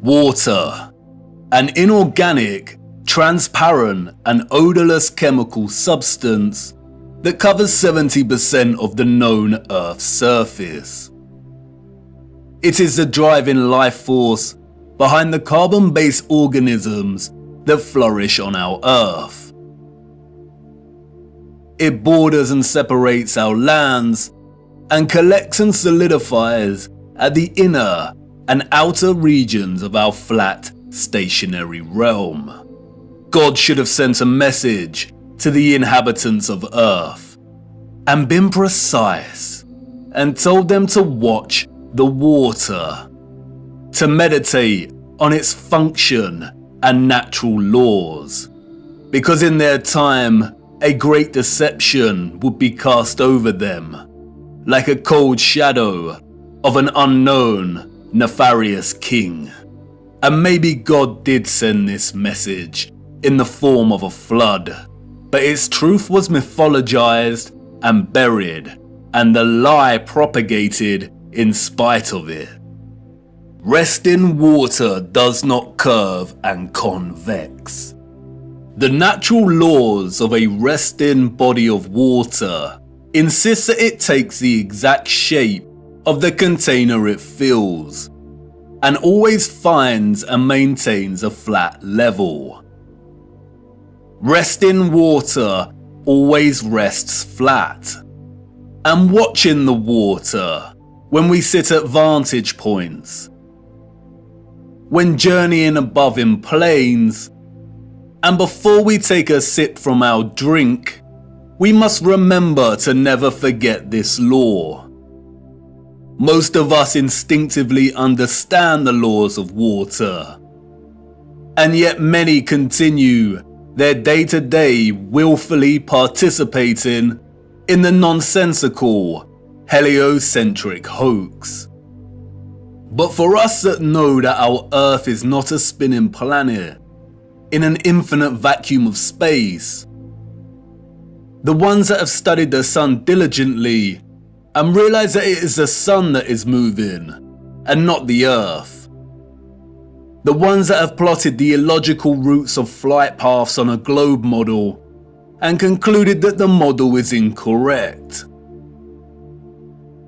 Water, an inorganic, transparent and odorless chemical substance that covers 70% of the known Earth's surface. It is the driving life force behind the carbon-based organisms that flourish on our Earth. It borders and separates our lands and collects and solidifies at the inner and outer regions of our flat, stationary realm. God should have sent a message to the inhabitants of Earth and been precise and told them to watch the water, to meditate on its function and natural laws, because in their time a great deception would be cast over them, like a cold shadow of an unknown, nefarious king. And maybe God did send this message in the form of a flood, but its truth was mythologized and buried, and the lie propagated in spite of it. Resting water does not curve and convex. The natural laws of a resting body of water insist that it takes the exact shape of the container it fills, and always finds and maintains a flat level. Resting water always rests flat. And watching the water when we sit at vantage points, when journeying above in planes, and before we take a sip from our drink, we must remember to never forget this law. Most of us instinctively understand the laws of water, and yet many continue their day-to-day willfully participating in the nonsensical, heliocentric hoax. But for us that know that our Earth is not a spinning planet in an infinite vacuum of space, the ones that have studied the sun diligently and realize that it is the sun that is moving and not the Earth, the ones that have plotted the illogical routes of flight paths on a globe model and concluded that the model is incorrect,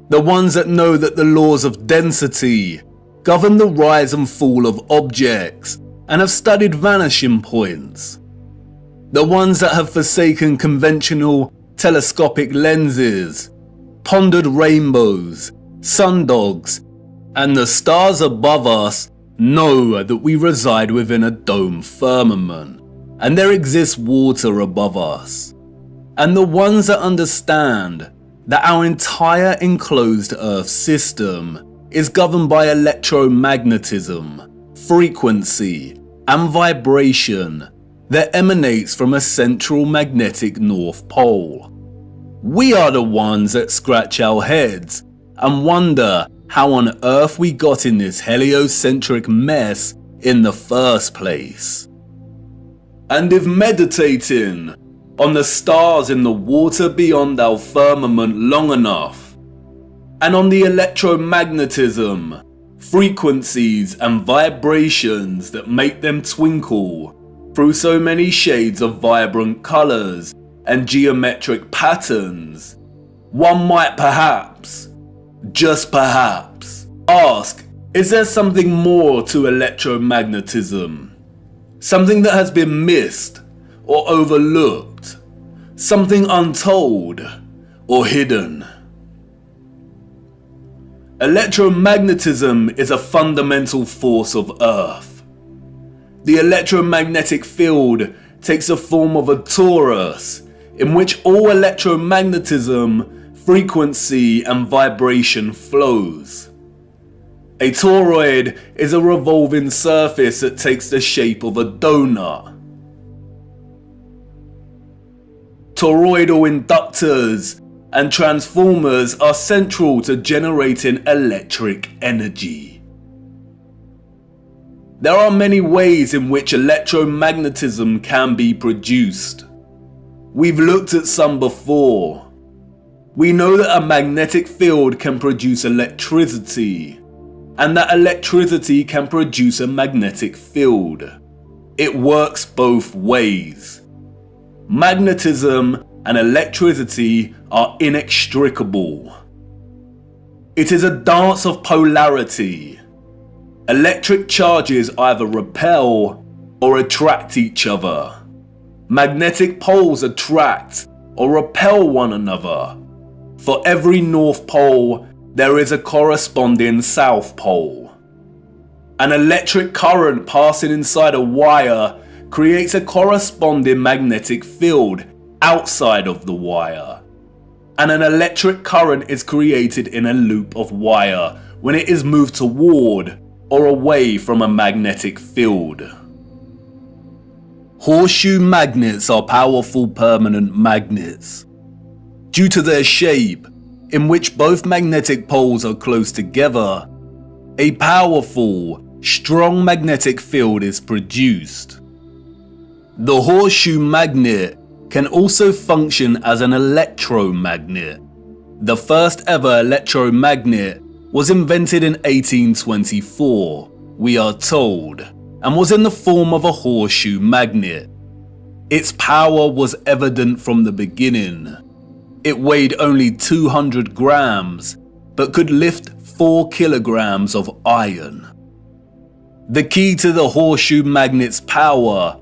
the ones that know that the laws of density govern the rise and fall of objects and have studied vanishing points, the ones that have forsaken conventional telescopic lenses, pondered rainbows, sundogs, and the stars above us know that we reside within a dome firmament and there exists water above us, and the ones that understand that our entire enclosed Earth system is governed by electromagnetism, frequency, and vibration that emanates from a central magnetic North Pole. We are the ones that scratch our heads and wonder how on earth we got in this heliocentric mess in the first place. And if meditating on the stars in the water beyond our firmament long enough, and on the electromagnetism, frequencies and vibrations that make them twinkle through so many shades of vibrant colours and geometric patterns, one might perhaps, just perhaps, ask, is there something more to electromagnetism? Something that has been missed or overlooked? Something untold or hidden? Electromagnetism is a fundamental force of Earth. The electromagnetic field takes the form of a torus in which all electromagnetism, frequency and vibration flows. A toroid is a revolving surface that takes the shape of a donut. Toroidal inductors and transformers are central to generating electric energy. There are many ways in which electromagnetism can be produced. We've looked at some before. We know that a magnetic field can produce electricity. and that electricity can produce a magnetic field. It works both ways. Magnetism and electricity are inextricable. It is a dance of polarity. Electric charges either repel or attract each other. Magnetic poles attract or repel one another. For every North Pole, there is a corresponding South Pole. An electric current passing inside a wire creates a corresponding magnetic field outside of the wire. And an electric current is created in a loop of wire when it is moved toward or away from a magnetic field. Horseshoe magnets are powerful permanent magnets. Due to their shape, in which both magnetic poles are close together, a powerful, strong magnetic field is produced. The horseshoe magnet can also function as an electromagnet. The first ever electromagnet was invented in 1824, we are told, and was in the form of a horseshoe magnet. Its power was evident from the beginning. It weighed only 200 grams, but could lift 4 kilograms of iron. The key to the horseshoe magnet's power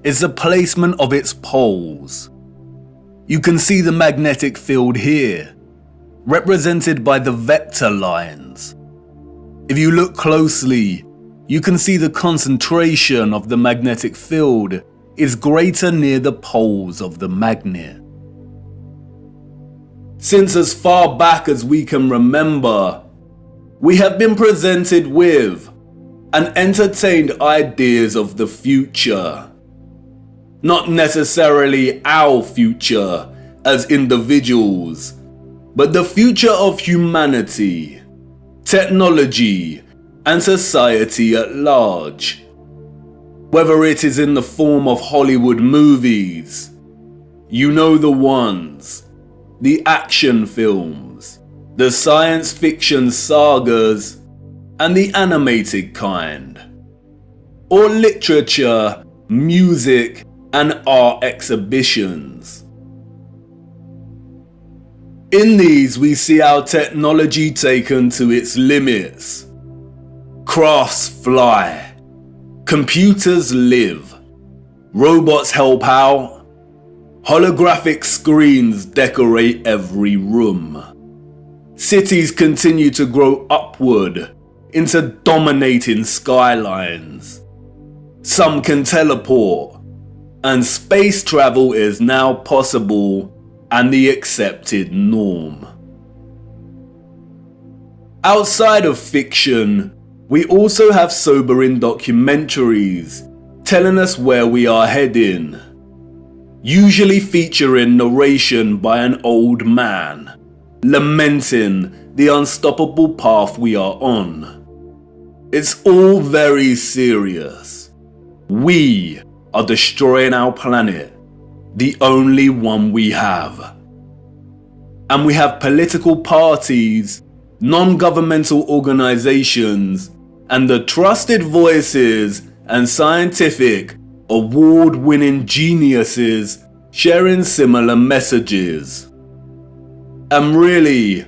is the placement of its poles. You can see the magnetic field here, represented by the vector lines. If you look closely, you can see the concentration of the magnetic field is greater near the poles of the magnet. Since as far back as we can remember, we have been presented with and entertained ideas of the future. Not necessarily our future as individuals, but the future of humanity, technology, and society at large. Whether it is in the form of Hollywood movies, you know the ones, the action films, the science fiction sagas, and the animated kind, or literature, music, and art exhibitions. In these we see our technology taken to its limits. Crafts fly, computers live, robots help out, holographic screens decorate every room. Cities continue to grow upward into dominating skylines. Some can teleport, and space travel is now possible and the accepted norm. Outside of fiction, we also have sobering documentaries telling us where we are heading, usually featuring narration by an old man, lamenting the unstoppable path we are on. It's all very serious. We are destroying our planet, the only one we have. And we have political parties, non-governmental organizations, and the trusted voices and scientific, award-winning geniuses sharing similar messages. And really,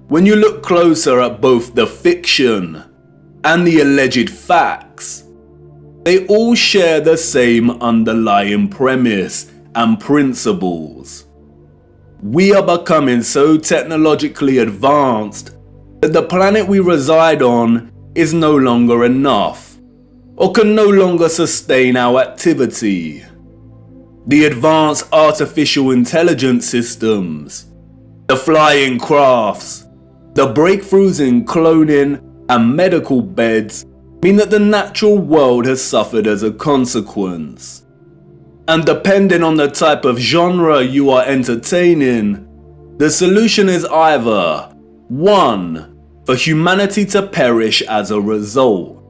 when you look closer at both the fiction and the alleged facts, they all share the same underlying premise and principles. We are becoming so technologically advanced that the planet we reside on is no longer enough, or can no longer sustain our activity. The advanced artificial intelligence systems, the flying crafts, the breakthroughs in cloning and medical beds mean that the natural world has suffered as a consequence. And depending on the type of genre you are entertaining, the solution is either 1. For humanity to perish as a result,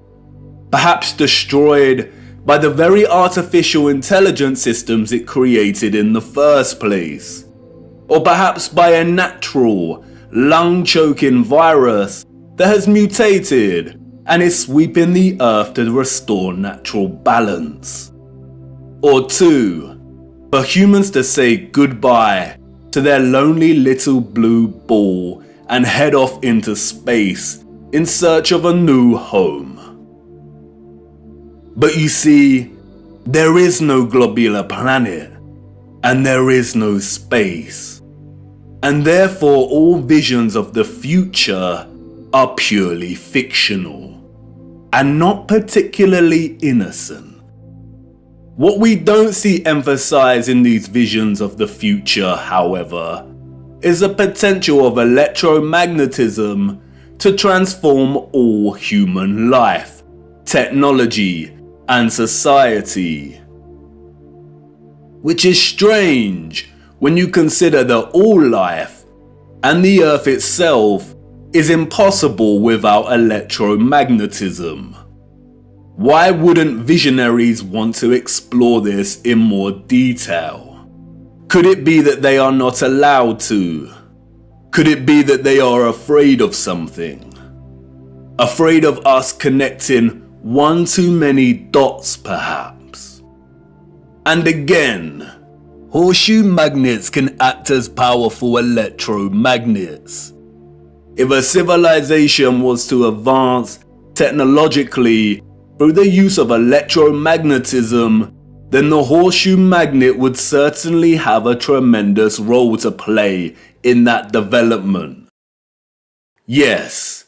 perhaps destroyed by the very artificial intelligence systems it created in the first place, or perhaps by a natural, lung-choking virus that has mutated and is sweeping the earth to restore natural balance. Or 2, for humans to say goodbye to their lonely little blue ball and head off into space in search of a new home. But you see, there is no globular planet, and there is no space, and therefore all visions of the future are purely fictional, and not particularly innocent. What we don't see emphasized in these visions of the future, however, is the potential of electromagnetism to transform all human life, technology, and society. Which is strange when you consider that all life, and the Earth itself, is impossible without electromagnetism. Why wouldn't visionaries want to explore this in more detail? Could it be that they are not allowed to? Could it be that they are afraid of something? Afraid of us connecting one too many dots, perhaps? And again, horseshoe magnets can act as powerful electromagnets. If a civilization was to advance technologically through the use of electromagnetism, then the horseshoe magnet would certainly have a tremendous role to play in that development. Yes,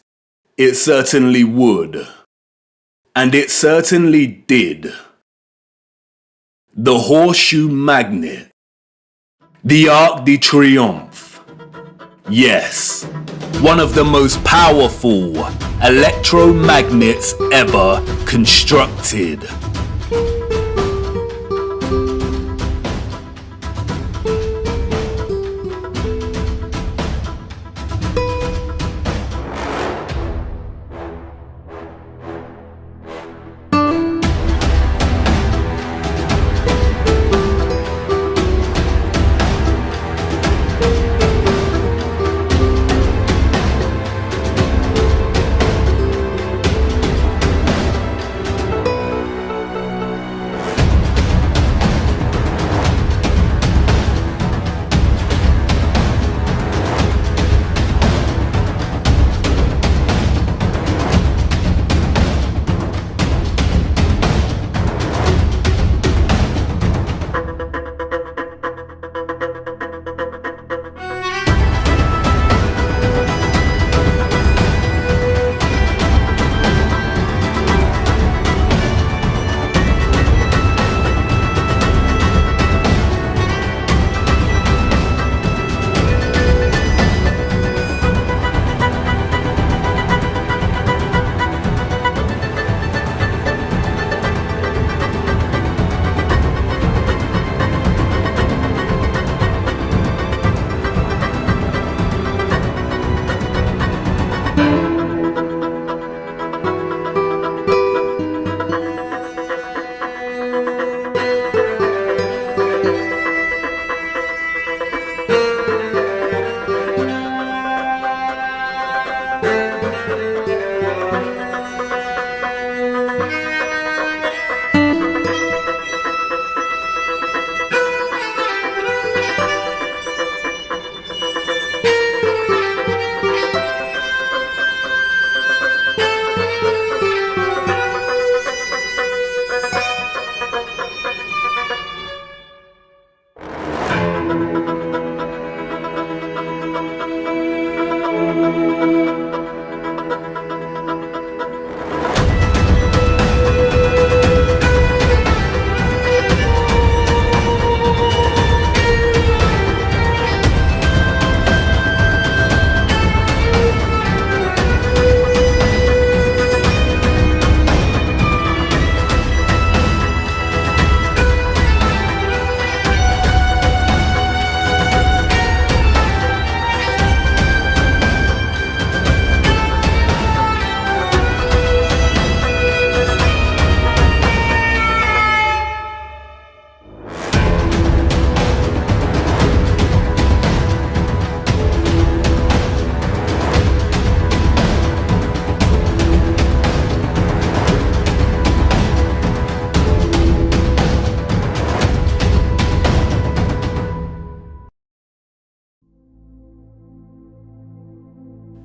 it certainly would. And it certainly did. The horseshoe magnet. The Arc de Triomphe. Yes, one of the most powerful electromagnets ever constructed.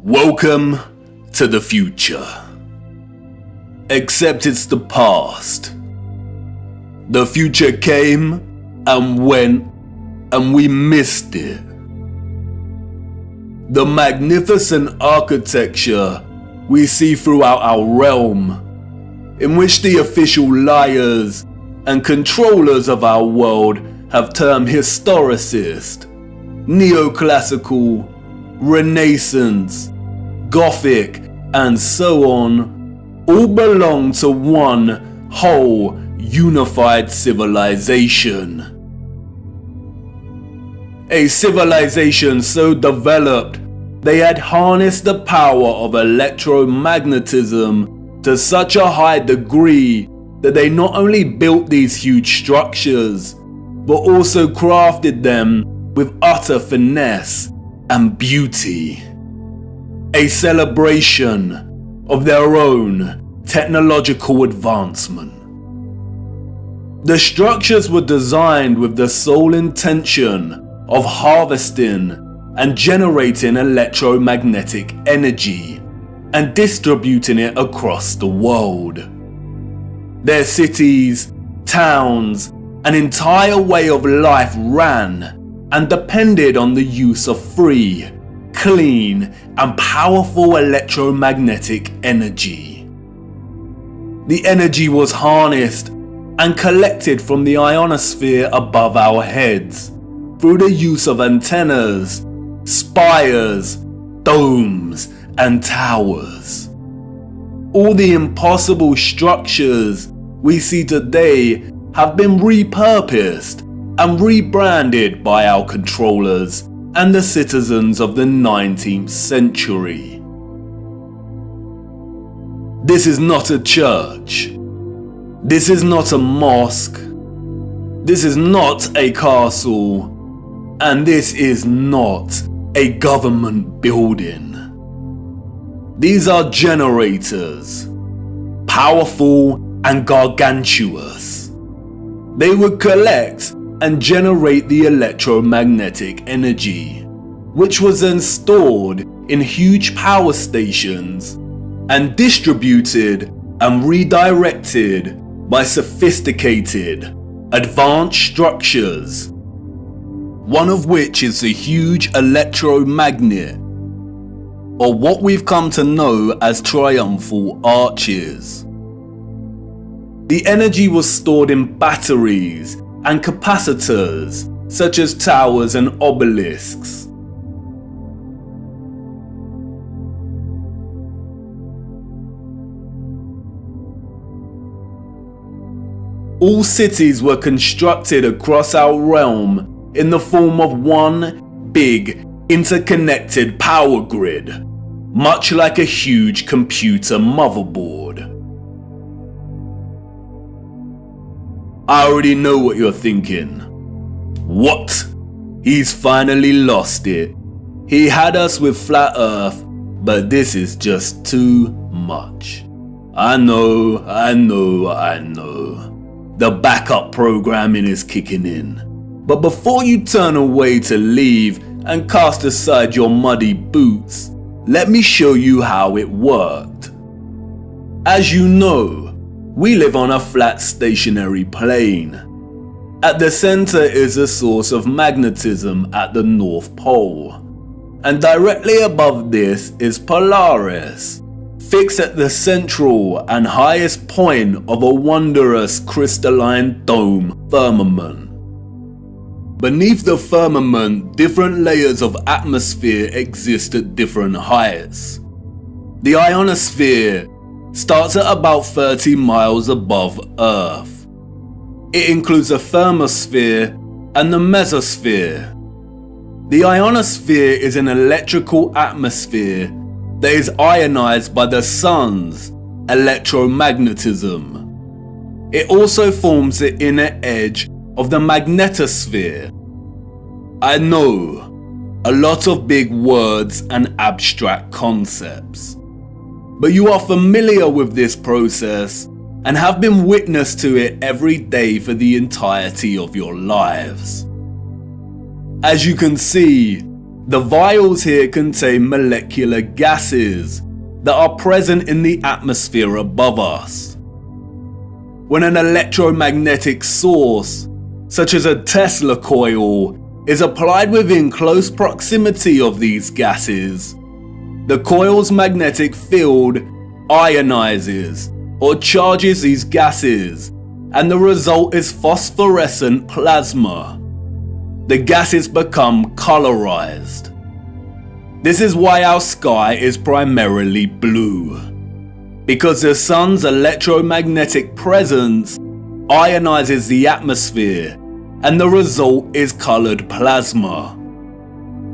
Welcome to the future. Except it's the past. The future came and went, and we missed it. The magnificent architecture we see throughout our realm, in which the official liars and controllers of our world have termed historicist, neoclassical, Renaissance, Gothic, and so on, all belong to one whole unified civilization. A civilization so developed they had harnessed the power of electromagnetism to such a high degree that they not only built these huge structures, but also crafted them with utter finesse and beauty. A celebration of their own technological advancement. The structures were designed with the sole intention of harvesting and generating electromagnetic energy and distributing it across the world. Their cities, towns, an entire way of life ran and depended on the use of free, clean, and powerful electromagnetic energy. The energy was harnessed and collected from the ionosphere above our heads through the use of antennas, spires, domes, and towers. All the impossible structures we see today have been repurposed and rebranded by our controllers and the citizens of the 19th century. This is not a church. This is not a mosque. This is not a castle. And this is not a government building. These are generators, powerful and gargantuous. They would collect and generate the electromagnetic energy, which was then stored in huge power stations and distributed and redirected by sophisticated, advanced structures, one of which is the huge electromagnet, or what we've come to know as triumphal arches. The energy was stored in batteries and capacitors, such as towers and obelisks. All cities were constructed across our realm in the form of one big, interconnected power grid, much like a huge computer motherboard. I already know what you're thinking. What? He's finally lost it. He had us with flat earth, but this is just too much. I know. The backup programming is kicking in. But before you turn away to leave and cast aside your muddy boots, let me show you how it worked. As you know, we live on a flat stationary plane. At the center is a source of magnetism at the North Pole, and directly above this is Polaris, fixed at the central and highest point of a wondrous crystalline dome firmament. Beneath the firmament, different layers of atmosphere exist at different heights. The ionosphere starts at about 30 miles above Earth. It includes the thermosphere and the mesosphere. The ionosphere is an electrical atmosphere that is ionized by the sun's electromagnetism. It also forms the inner edge of the magnetosphere. I know, a lot of big words and abstract concepts, but you are familiar with this process and have been witness to it every day for the entirety of your lives. As you can see, The vials here contain molecular gases that are present in the atmosphere above us. When an electromagnetic source, such as a Tesla coil, is applied within close proximity of these gases, the coil's magnetic field ionizes or charges these gases, and the result is phosphorescent plasma. The gases become colorized. This is why our sky is primarily blue, because the sun's electromagnetic presence ionizes the atmosphere, and the result is colored plasma.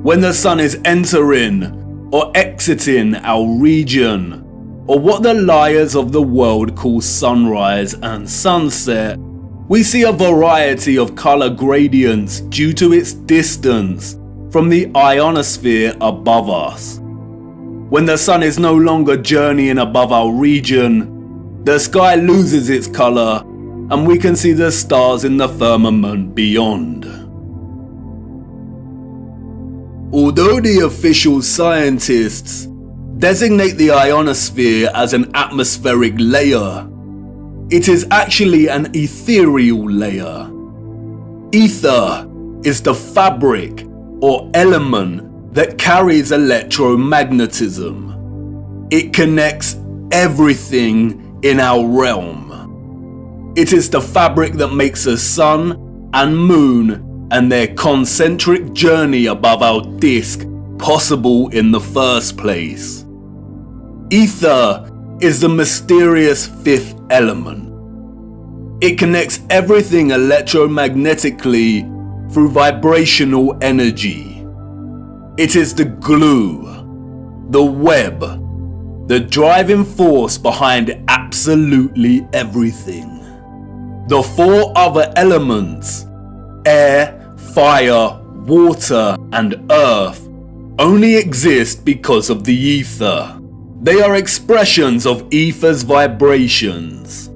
When the sun is entering or exiting our region, or what the liars of the world call sunrise and sunset, we see a variety of color gradients due to its distance from the ionosphere above us. When the sun is no longer journeying above our region, the sky loses its color and we can see the stars in the firmament beyond. Although the official scientists designate the ionosphere as an atmospheric layer, it is actually an ethereal layer. Ether is the fabric or element that carries electromagnetism. It connects everything in our realm. It is the fabric that makes the sun and moon and their concentric journey above our disk possible in the first place. Ether is the mysterious fifth element. It connects everything electromagnetically through vibrational energy. It is the glue, the web, the driving force behind absolutely everything. The four other elements, air, fire, water, and earth, only exist because of the ether. They are expressions of ether's vibrations.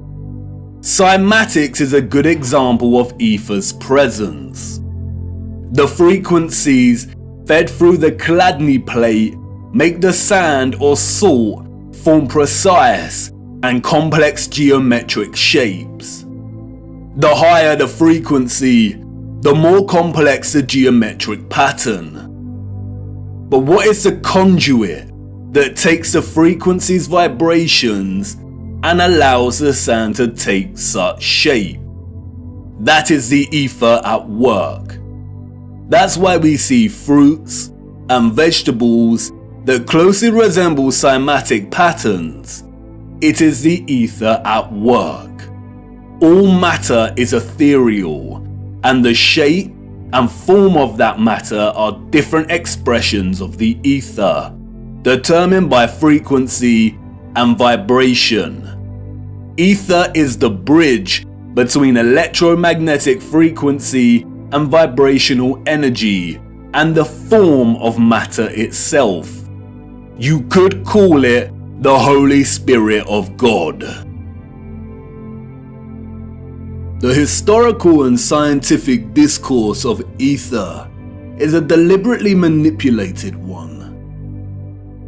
Cymatics is a good example of ether's presence. The frequencies fed through the Chladni plate make the sand or salt form precise and complex geometric shapes. The higher the frequency, the more complex the geometric pattern. But what is the conduit that takes the frequency's vibrations and allows the sand to take such shape? That is the ether at work. That's why we see fruits and vegetables that closely resemble cymatic patterns. It is the ether at work. All matter is ethereal, and the shape and form of that matter are different expressions of the ether, determined by frequency and vibration. Ether is the bridge between electromagnetic frequency and vibrational energy and the form of matter itself. You could call it the Holy Spirit of God. The historical and scientific discourse of ether is a deliberately manipulated one.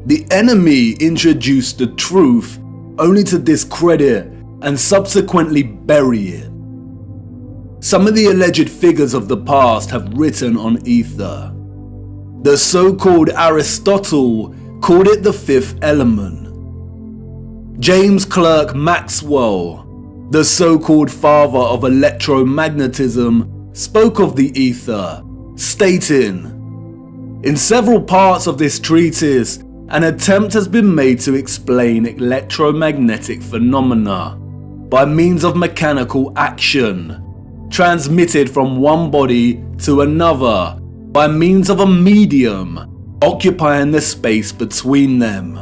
The enemy introduced the truth only to discredit and subsequently bury it. Some of the alleged figures of the past have written on ether. The so-called Aristotle called it the fifth element. James Clerk Maxwell, the so-called father of electromagnetism, spoke of the ether, stating, "In several parts of this treatise, an attempt has been made to explain electromagnetic phenomena by means of mechanical action, transmitted from one body to another by means of a medium occupying the space between them."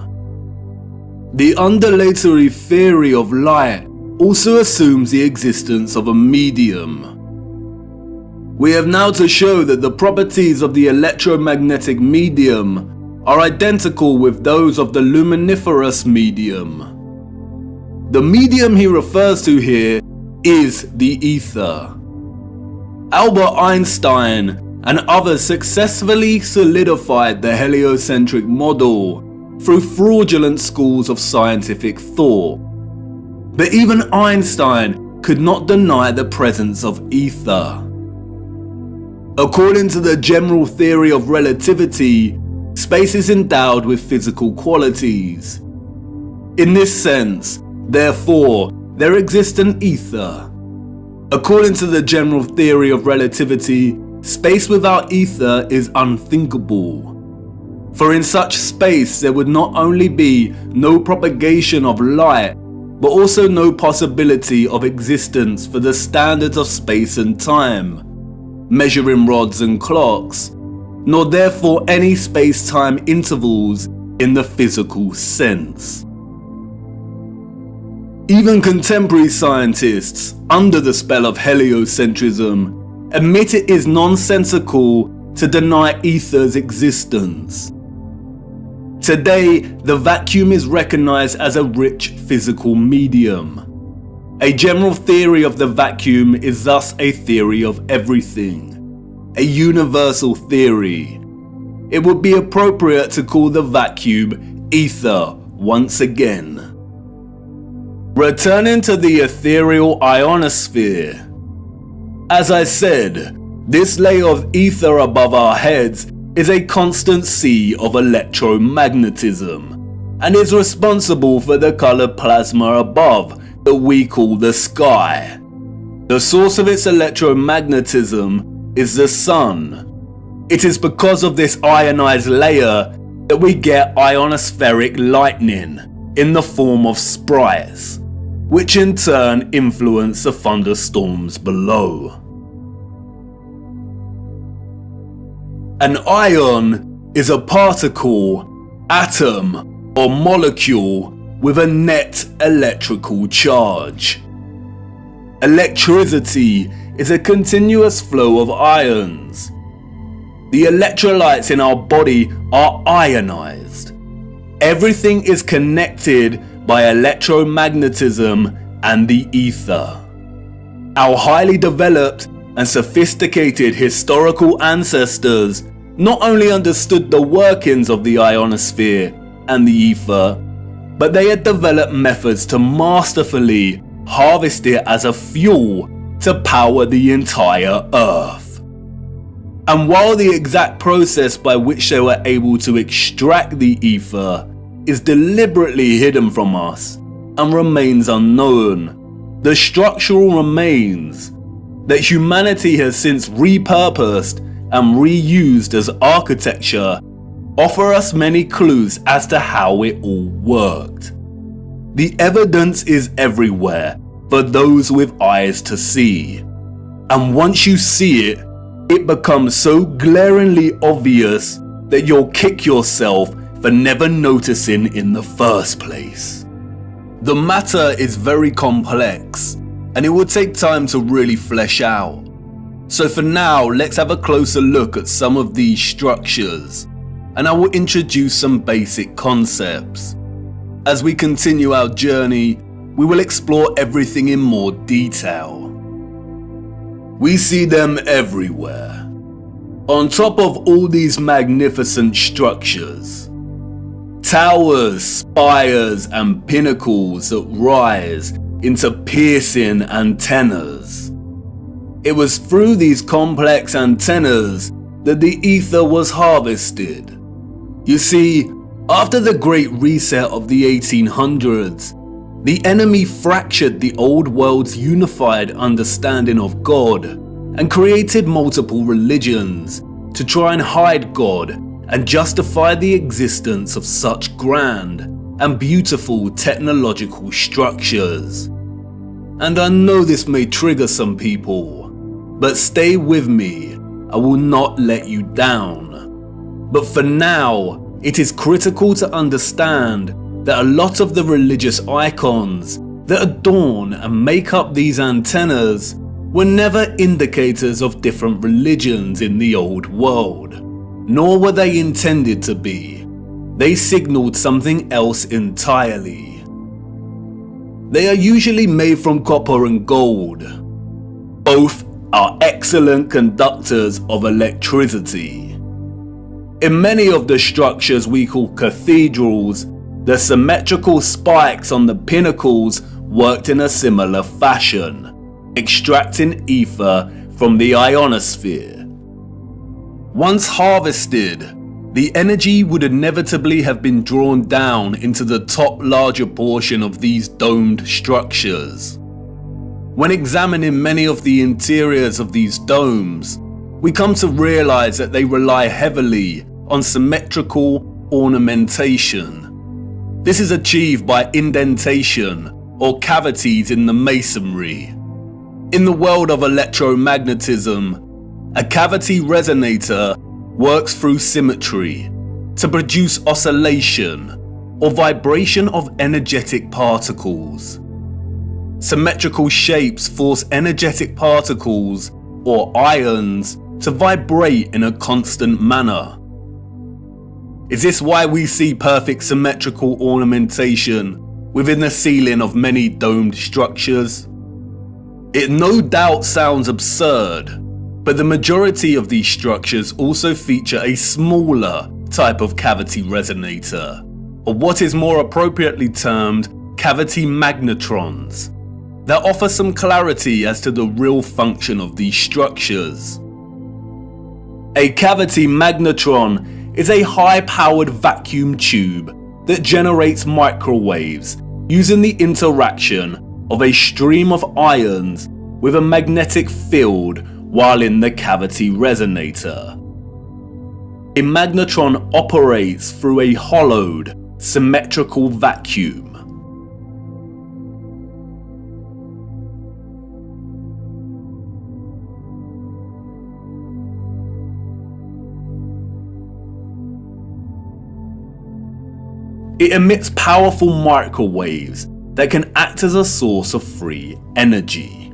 The undulatory theory of light also assumes the existence of a medium. We have now to show that the properties of the electromagnetic medium are identical with those of the luminiferous medium. The medium he refers to here is the ether. Albert Einstein and others successfully solidified the heliocentric model through fraudulent schools of scientific thought. But even Einstein could not deny the presence of ether. According to the general theory of relativity, space is endowed with physical qualities. In this sense, therefore, there exists an ether. According to the general theory of relativity, space without ether is unthinkable. For in such space there would not only be no propagation of light, but also no possibility of existence for the standards of space and time, measuring rods and clocks, nor therefore any space-time intervals in the physical sense. Even contemporary scientists, under the spell of heliocentrism, admit it is nonsensical to deny ether's existence. Today, the vacuum is recognized as a rich physical medium. A general theory of the vacuum is thus a theory of everything, a universal theory. It would be appropriate to call the vacuum ether once again. Returning to the ethereal ionosphere. As I said, this layer of ether above our heads is a constant sea of electromagnetism, and is responsible for the colored plasma above that we call the sky. The source of its electromagnetism is the sun. It is because of this ionized layer that we get ionospheric lightning in the form of sprites, which in turn influence the thunderstorms below. An ion is a particle, atom, or molecule with a net electrical charge. Electricity is a continuous flow of ions. The electrolytes in our body are ionized. Everything is connected by electromagnetism and the ether. Our highly developed and sophisticated historical ancestors not only understood the workings of the ionosphere and the ether, but they had developed methods to masterfully harvest it as a fuel to power the entire Earth. And while the exact process by which they were able to extract the ether is deliberately hidden from us and remains unknown, the structural remains that humanity has since repurposed and reused as architecture offer us many clues as to how it all worked. The evidence is everywhere for those with eyes to see, and once you see it, it becomes so glaringly obvious that you'll kick yourself for never noticing in the first place. The matter is very complex, and it will take time to really flesh out. So for now, let's have a closer look at some of these structures, and I will introduce some basic concepts. As we continue our journey, we will explore everything in more detail. We see them everywhere. On top of all these magnificent structures, towers, spires, and pinnacles that rise into piercing antennas. It was through these complex antennas that the ether was harvested. You see, after the Great Reset of the 1800s, the enemy fractured the old world's unified understanding of God and created multiple religions to try and hide God and justify the existence of such grand and beautiful technological structures. And I know this may trigger some people, but stay with me, I will not let you down. But for now, it is critical to understand that a lot of the religious icons that adorn and make up these antennas were never indicators of different religions in the old world, nor were they intended to be. They signaled something else entirely. They are usually made from copper and gold. Both are excellent conductors of electricity. In many of the structures we call cathedrals, the symmetrical spikes on the pinnacles worked in a similar fashion, extracting ether from the ionosphere. Once harvested, the energy would inevitably have been drawn down into the top larger portion of these domed structures. When examining many of the interiors of these domes, we come to realize that they rely heavily on symmetrical ornamentation. This is achieved by indentation or cavities in the masonry. In the world of electromagnetism, a cavity resonator works through symmetry to produce oscillation or vibration of energetic particles. Symmetrical shapes force energetic particles or ions to vibrate in a constant manner. Is this why we see perfect symmetrical ornamentation within the ceiling of many domed structures? It no doubt sounds absurd, but the majority of these structures also feature a smaller type of cavity resonator, or what is more appropriately termed cavity magnetrons, that offer some clarity as to the real function of these structures. A cavity magnetron is a high-powered vacuum tube that generates microwaves using the interaction of a stream of ions with a magnetic field while in the cavity resonator. A magnetron operates through a hollowed, symmetrical vacuum. It emits powerful microwaves that can act as a source of free energy.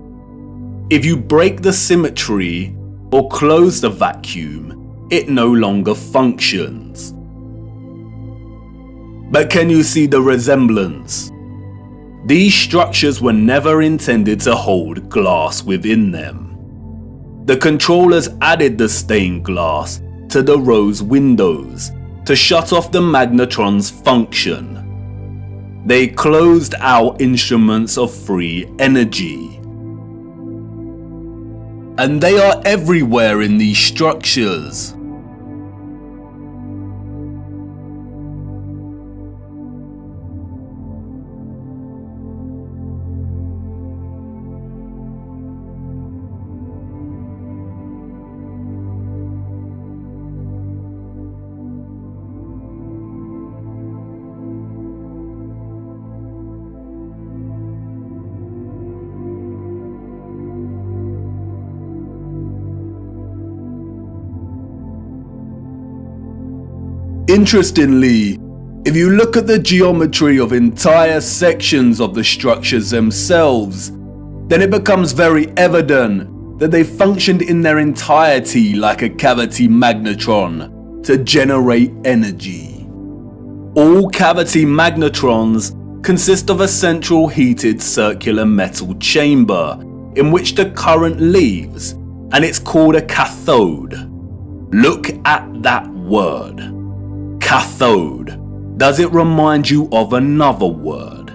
If you break the symmetry or close the vacuum, it no longer functions. But can you see the resemblance? These structures were never intended to hold glass within them. The controllers added the stained glass to the rose windows to shut off the magnetron's function. They closed out instruments of free energy. And they are everywhere in these structures. Interestingly, if you look at the geometry of entire sections of the structures themselves, then it becomes very evident that they functioned in their entirety like a cavity magnetron to generate energy. All cavity magnetrons consist of a central heated circular metal chamber in which the current leaves, and it's called a cathode. Look at that word. Cathode. Does it remind you of another word?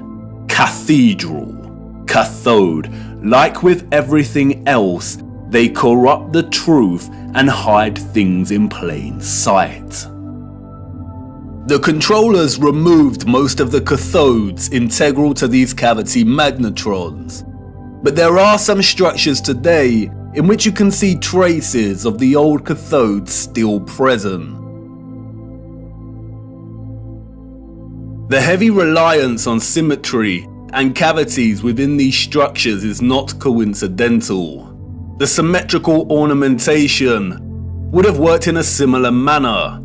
Cathedral. Cathode. Like with everything else, they corrupt the truth and hide things in plain sight. The controllers removed most of the cathodes integral to these cavity magnetrons, but there are some structures today in which you can see traces of the old cathodes still present. The heavy reliance on symmetry and cavities within these structures is not coincidental. The symmetrical ornamentation would have worked in a similar manner,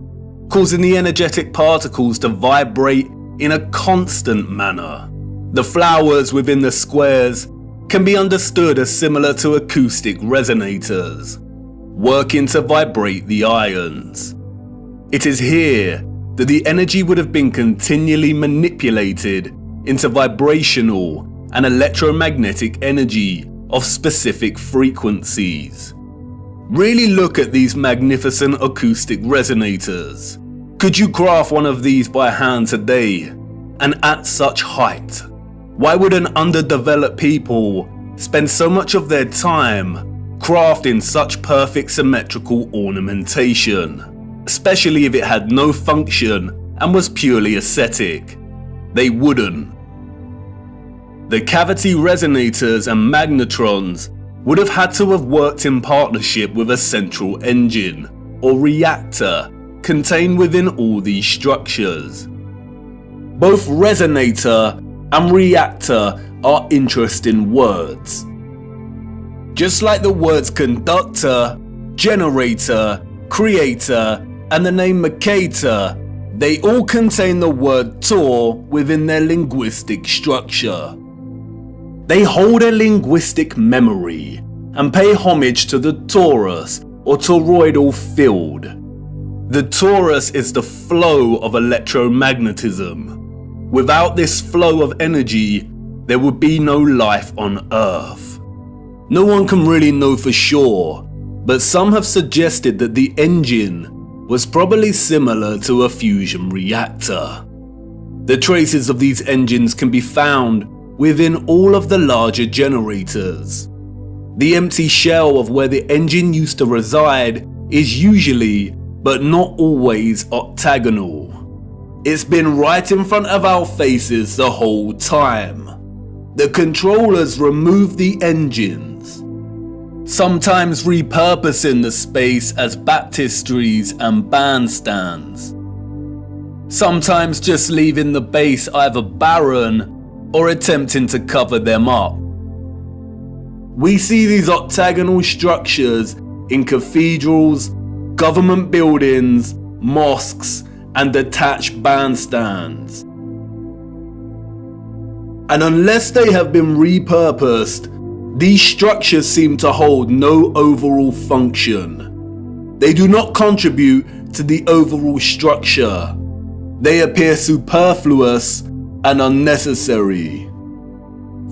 causing the energetic particles to vibrate in a constant manner. The flowers within the squares can be understood as similar to acoustic resonators, working to vibrate the ions. It is here that the energy would have been continually manipulated into vibrational and electromagnetic energy of specific frequencies. Really look at these magnificent acoustic resonators. Could you craft one of these by hand today? And at such height? Why would an underdeveloped people spend so much of their time crafting such perfect symmetrical ornamentation, especially if it had no function and was purely aesthetic? They wouldn't. The cavity resonators and magnetrons would have had to have worked in partnership with a central engine or reactor contained within all these structures. Both resonator and reactor are interesting words. Just like the words conductor, generator, creator, and the name Mercator, they all contain the word Tor within their linguistic structure. They hold a linguistic memory and pay homage to the torus or toroidal field. The torus is the flow of electromagnetism. Without this flow of energy, there would be no life on Earth. No one can really know for sure, but some have suggested that the engine was probably similar to a fusion reactor. The traces of these engines can be found within all of the larger generators. The empty shell of where the engine used to reside is usually, but not always, octagonal. It's been right in front of our faces the whole time. The controllers remove the engines, sometimes repurposing the space as baptistries and bandstands, sometimes just leaving the base either barren or attempting to cover them up. We see these octagonal structures in cathedrals, government buildings, mosques, and detached bandstands. And unless they have been repurposed, these structures seem to hold no overall function. They do not contribute to the overall structure. They appear superfluous and unnecessary.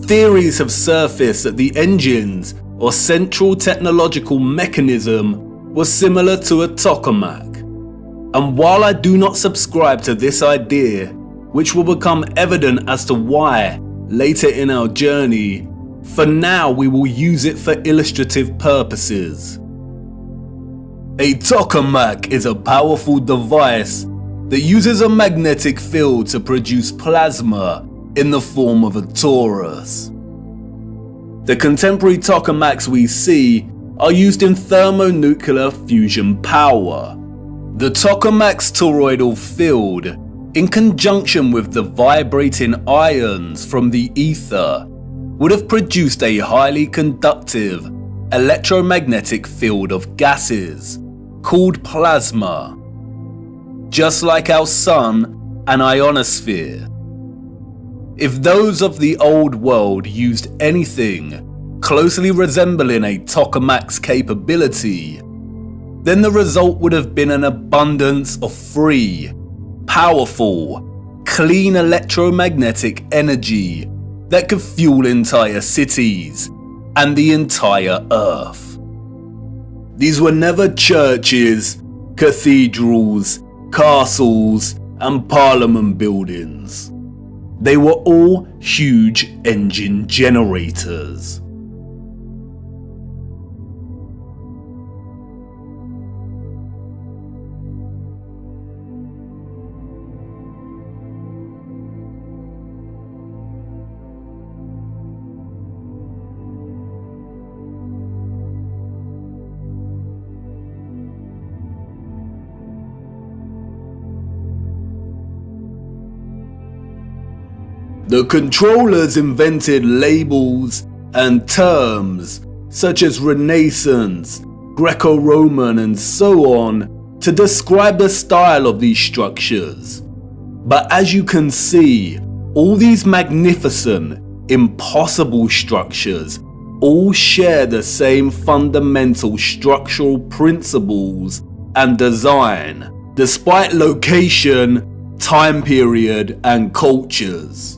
Theories have surfaced that the engines or central technological mechanism was similar to a tokamak. And while I do not subscribe to this idea, which will become evident as to why later in our journey, for now we will use it for illustrative purposes. A tokamak is a powerful device that uses a magnetic field to produce plasma in the form of a torus. The contemporary tokamaks we see are used in thermonuclear fusion power. The tokamak's toroidal field, in conjunction with the vibrating ions from the ether, would have produced a highly conductive electromagnetic field of gases called plasma, just like our sun and ionosphere. If those of the old world used anything closely resembling a tokamak's capability, then the result would have been an abundance of free, powerful, clean electromagnetic energy that could fuel entire cities and the entire Earth. These were never churches, cathedrals, castles, and parliament buildings. They were all huge engine generators. The controllers invented labels and terms such as Renaissance, Greco-Roman, and so on to describe the style of these structures. But as you can see, all these magnificent, impossible structures all share the same fundamental structural principles and design, despite location, time period, and cultures.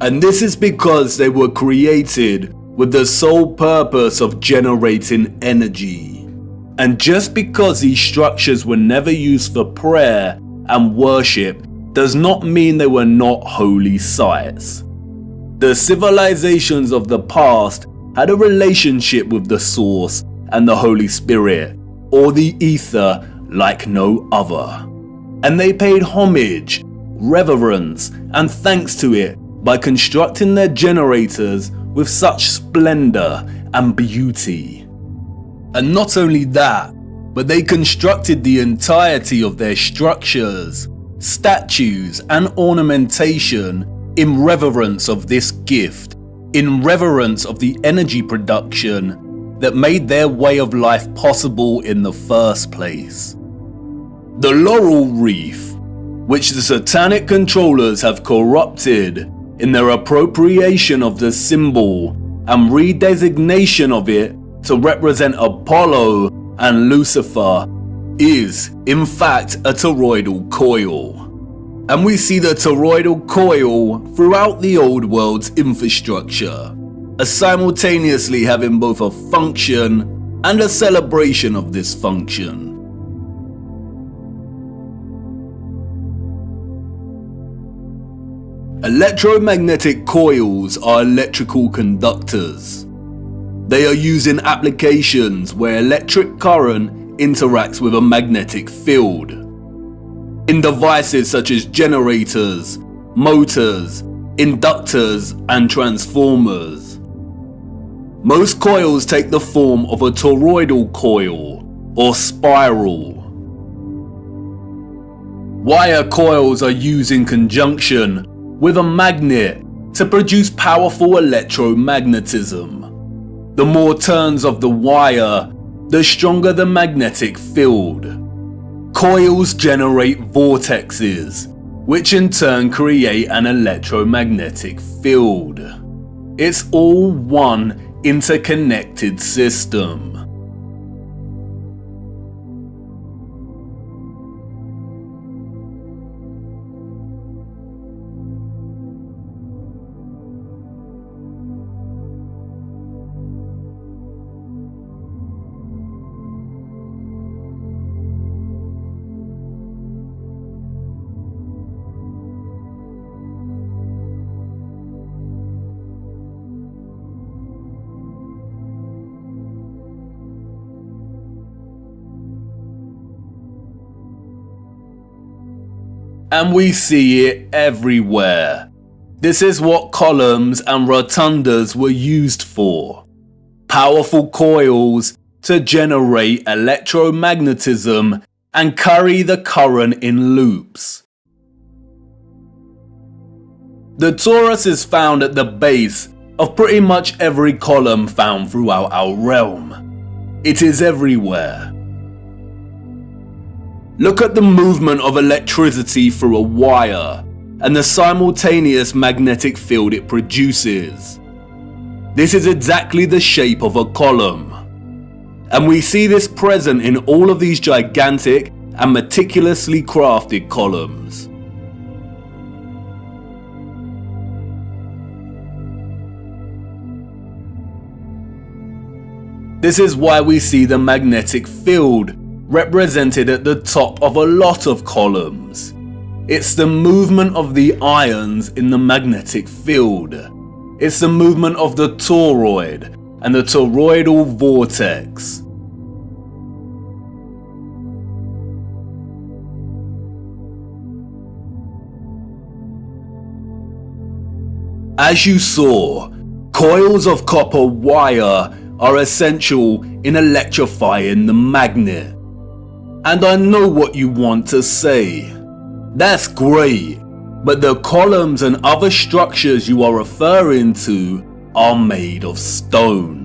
And this is because they were created with the sole purpose of generating energy. And just because these structures were never used for prayer and worship does not mean they were not holy sites. The civilizations of the past had a relationship with the Source and the Holy Spirit, or the Ether, like no other. And they paid homage, reverence, and thanks to it by constructing their generators with such splendor and beauty. And not only that, but they constructed the entirety of their structures, statues, and ornamentation in reverence of this gift, in reverence of the energy production that made their way of life possible in the first place. The laurel wreath, which the satanic controllers have corrupted in their appropriation of the symbol and redesignation of it to represent Apollo and Lucifer, is in fact a toroidal coil. And we see the toroidal coil throughout the old world's infrastructure, as simultaneously having both a function and a celebration of this function. Electromagnetic coils are electrical conductors. They are used in applications where electric current interacts with a magnetic field. In devices such as generators, motors, inductors, and transformers. Most coils take the form of a toroidal coil or spiral. Wire coils are used in conjunction with a magnet to produce powerful electromagnetism. The more turns of the wire, the stronger the magnetic field. Coils generate vortexes, which in turn create an electromagnetic field. It's all one interconnected system. And we see it everywhere. This is what columns and rotundas were used for. Powerful coils to generate electromagnetism and carry the current in loops. The torus is found at the base of pretty much every column found throughout our realm. It is everywhere. Look at the movement of electricity through a wire and the simultaneous magnetic field it produces. This is exactly the shape of a column. And we see this present in all of these gigantic and meticulously crafted columns. This is why we see the magnetic field represented at the top of a lot of columns. It's the movement of the ions in the magnetic field. It's the movement of the toroid and the toroidal vortex. As you saw, coils of copper wire are essential in electrifying the magnet. And I know what you want to say. That's great, but the columns and other structures you are referring to are made of stone.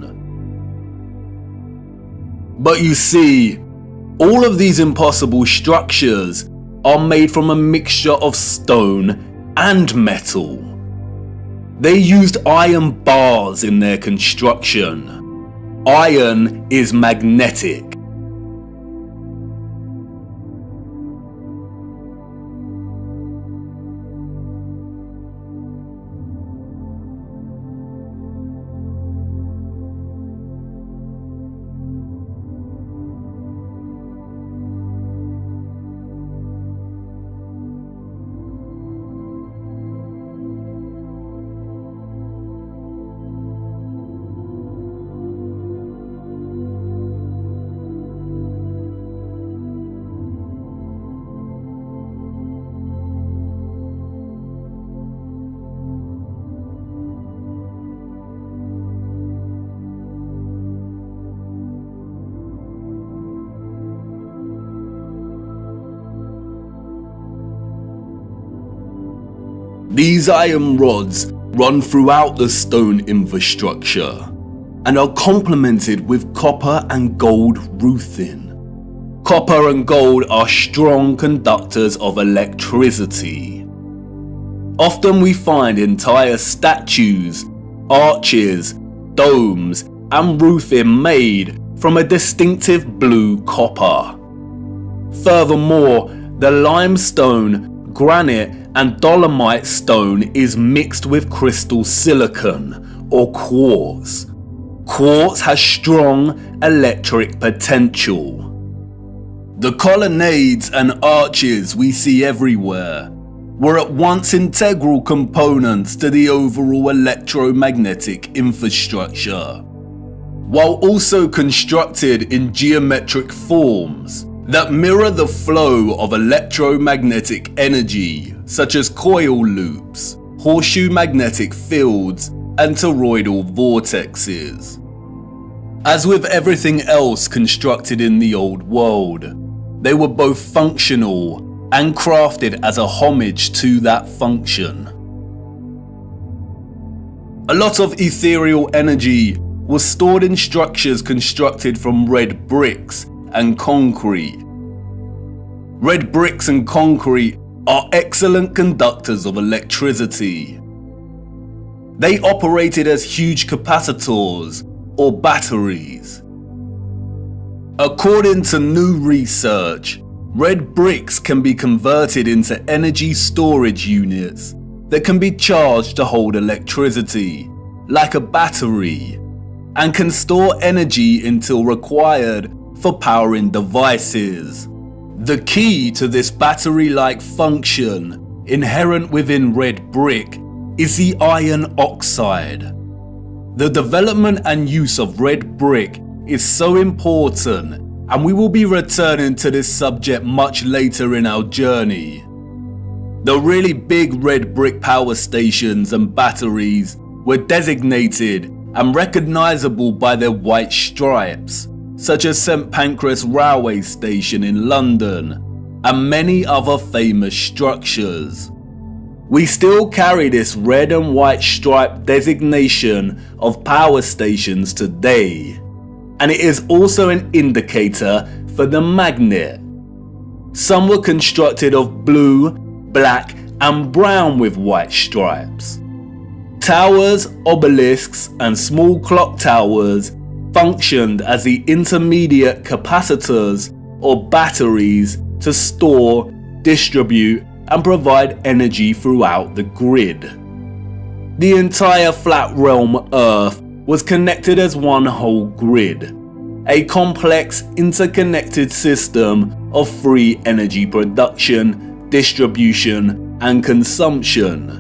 But you see, all of these impossible structures are made from a mixture of stone and metal. They used iron bars in their construction. Iron is magnetic. These iron rods run throughout the stone infrastructure and are complemented with copper and gold roofing. Copper and gold are strong conductors of electricity. Often we find entire statues, arches, domes, and roofing made from a distinctive blue copper. Furthermore, the limestone, granite, and dolomite stone is mixed with crystal silicon or quartz. Quartz has strong electric potential. The colonnades and arches we see everywhere were at once integral components to the overall electromagnetic infrastructure, while also constructed in geometric forms that mirror the flow of electromagnetic energy, such as coil loops, horseshoe magnetic fields, and toroidal vortexes. As with everything else constructed in the old world, they were both functional and crafted as a homage to that function. A lot of ethereal energy was stored in structures constructed from red bricks and concrete. Red bricks and concrete are excellent conductors of electricity. They operated as huge capacitors or batteries. According to new research, red bricks can be converted into energy storage units that can be charged to hold electricity, like a battery, and can store energy until required for powering devices. The key to this battery-like function inherent within red brick is the iron oxide. The development and use of red brick is so important, and we will be returning to this subject much later in our journey. The really big red brick power stations and batteries were designated and recognizable by their white stripes, such as St Pancras Railway Station in London and many other famous structures. We still carry this red and white stripe designation of power stations today, and it is also an indicator for the magnet. Some were constructed of blue, black, and brown with white stripes. Towers, obelisks, and small clock towers functioned as the intermediate capacitors or batteries to store, distribute, and provide energy throughout the grid. The entire flat realm Earth was connected as one whole grid, a complex interconnected system of free energy production, distribution, and consumption.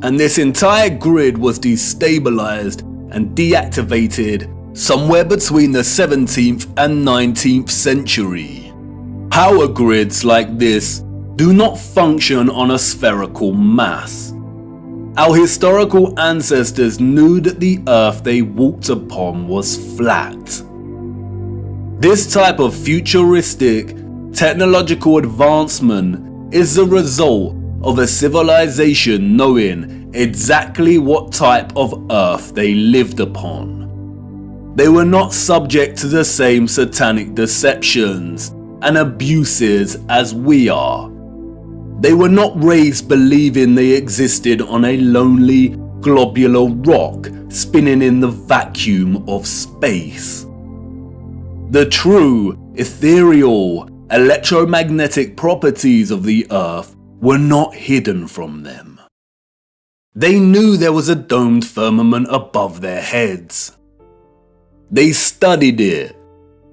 And this entire grid was destabilized and deactivated somewhere between the 17th and 19th century. Power grids like this do not function on a spherical mass. Our historical ancestors knew that the earth they walked upon was flat. This type of futuristic technological advancement is the result of a civilization knowing exactly what type of earth they lived upon. They were not subject to the same satanic deceptions and abuses as we are. They were not raised believing they existed on a lonely, globular rock spinning in the vacuum of space. The true, ethereal, electromagnetic properties of the earth were not hidden from them. They knew there was a domed firmament above their heads. They studied it,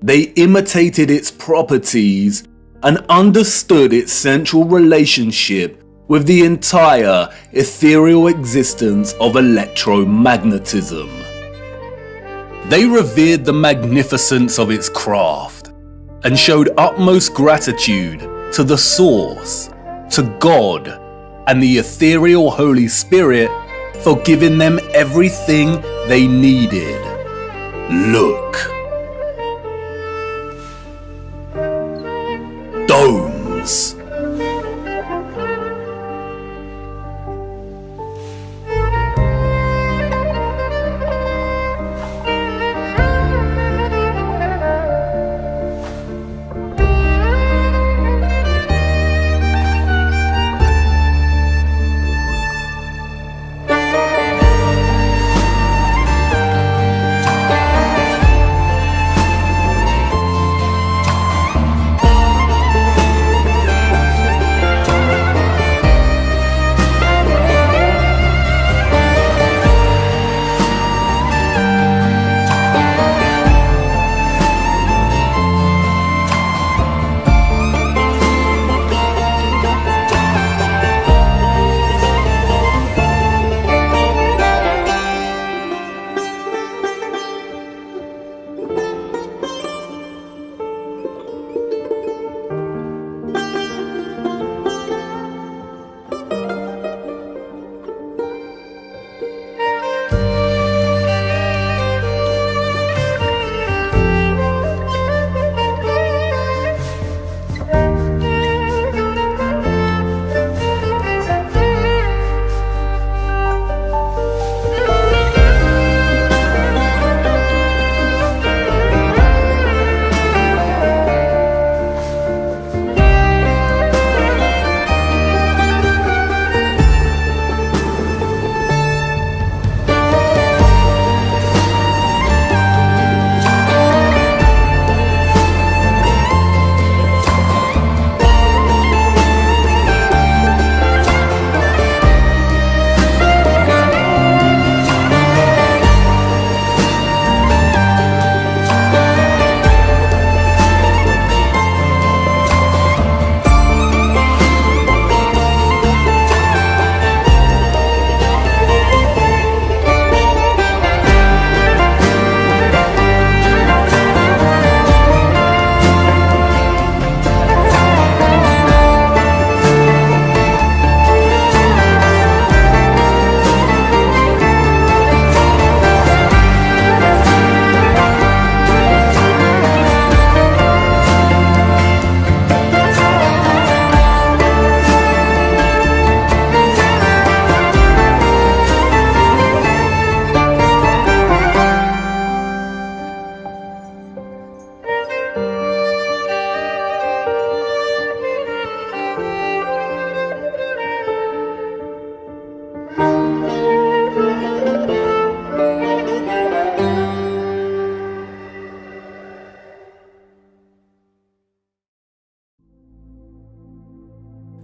they imitated its properties, and understood its central relationship with the entire ethereal existence of electromagnetism. They revered the magnificence of its craft and showed utmost gratitude to the Source, to God, and the ethereal Holy Spirit for giving them everything they needed. Look. Domes.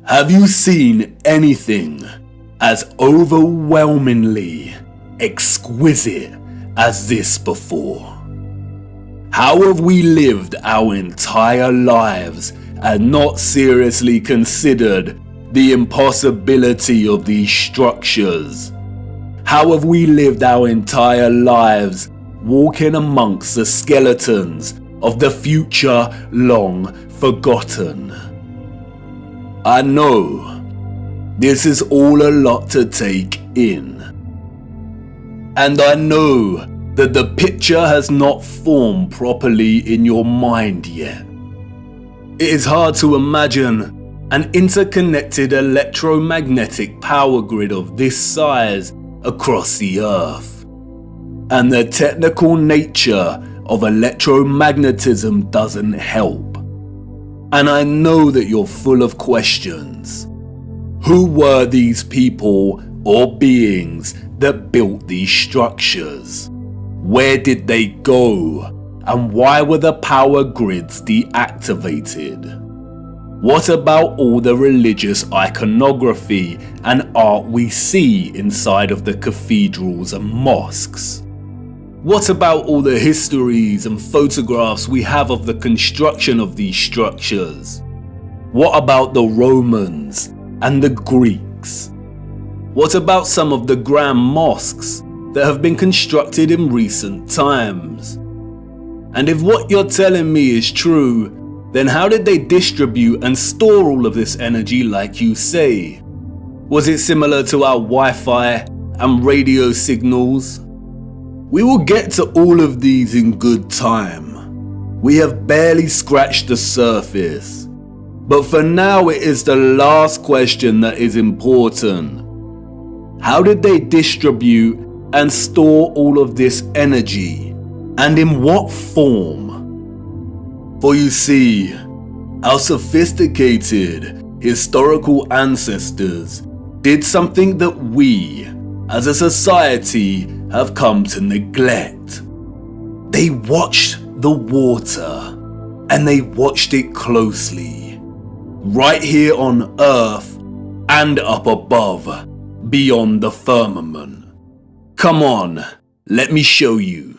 Have you seen anything as overwhelmingly exquisite as this before? How have we lived our entire lives and not seriously considered the impossibility of these structures? How have we lived our entire lives walking amongst the skeletons of the future long forgotten? I know this is all a lot to take in, and I know that the picture has not formed properly in your mind yet. It is hard to imagine an interconnected electromagnetic power grid of this size across the Earth, and the technical nature of electromagnetism doesn't help. And I know that you're full of questions. Who were these people or beings that built these structures? Where did they go? And why were the power grids deactivated? What about all the religious iconography and art we see inside of the cathedrals and mosques? What about all the histories and photographs we have of the construction of these structures? What about the Romans and the Greeks? What about some of the grand mosques that have been constructed in recent times? And if what you're telling me is true, then how did they distribute and store all of this energy like you say? Was it similar to our Wi-Fi and radio signals? We will get to all of these in good time. We have barely scratched the surface. But for now, it is the last question that is important. How did they distribute and store all of this energy? And in what form? For you see, our sophisticated historical ancestors did something that we, as a society, have come to neglect. They watched the water, and they watched it closely, right here on Earth and up above, beyond the firmament. Come on, let me show you.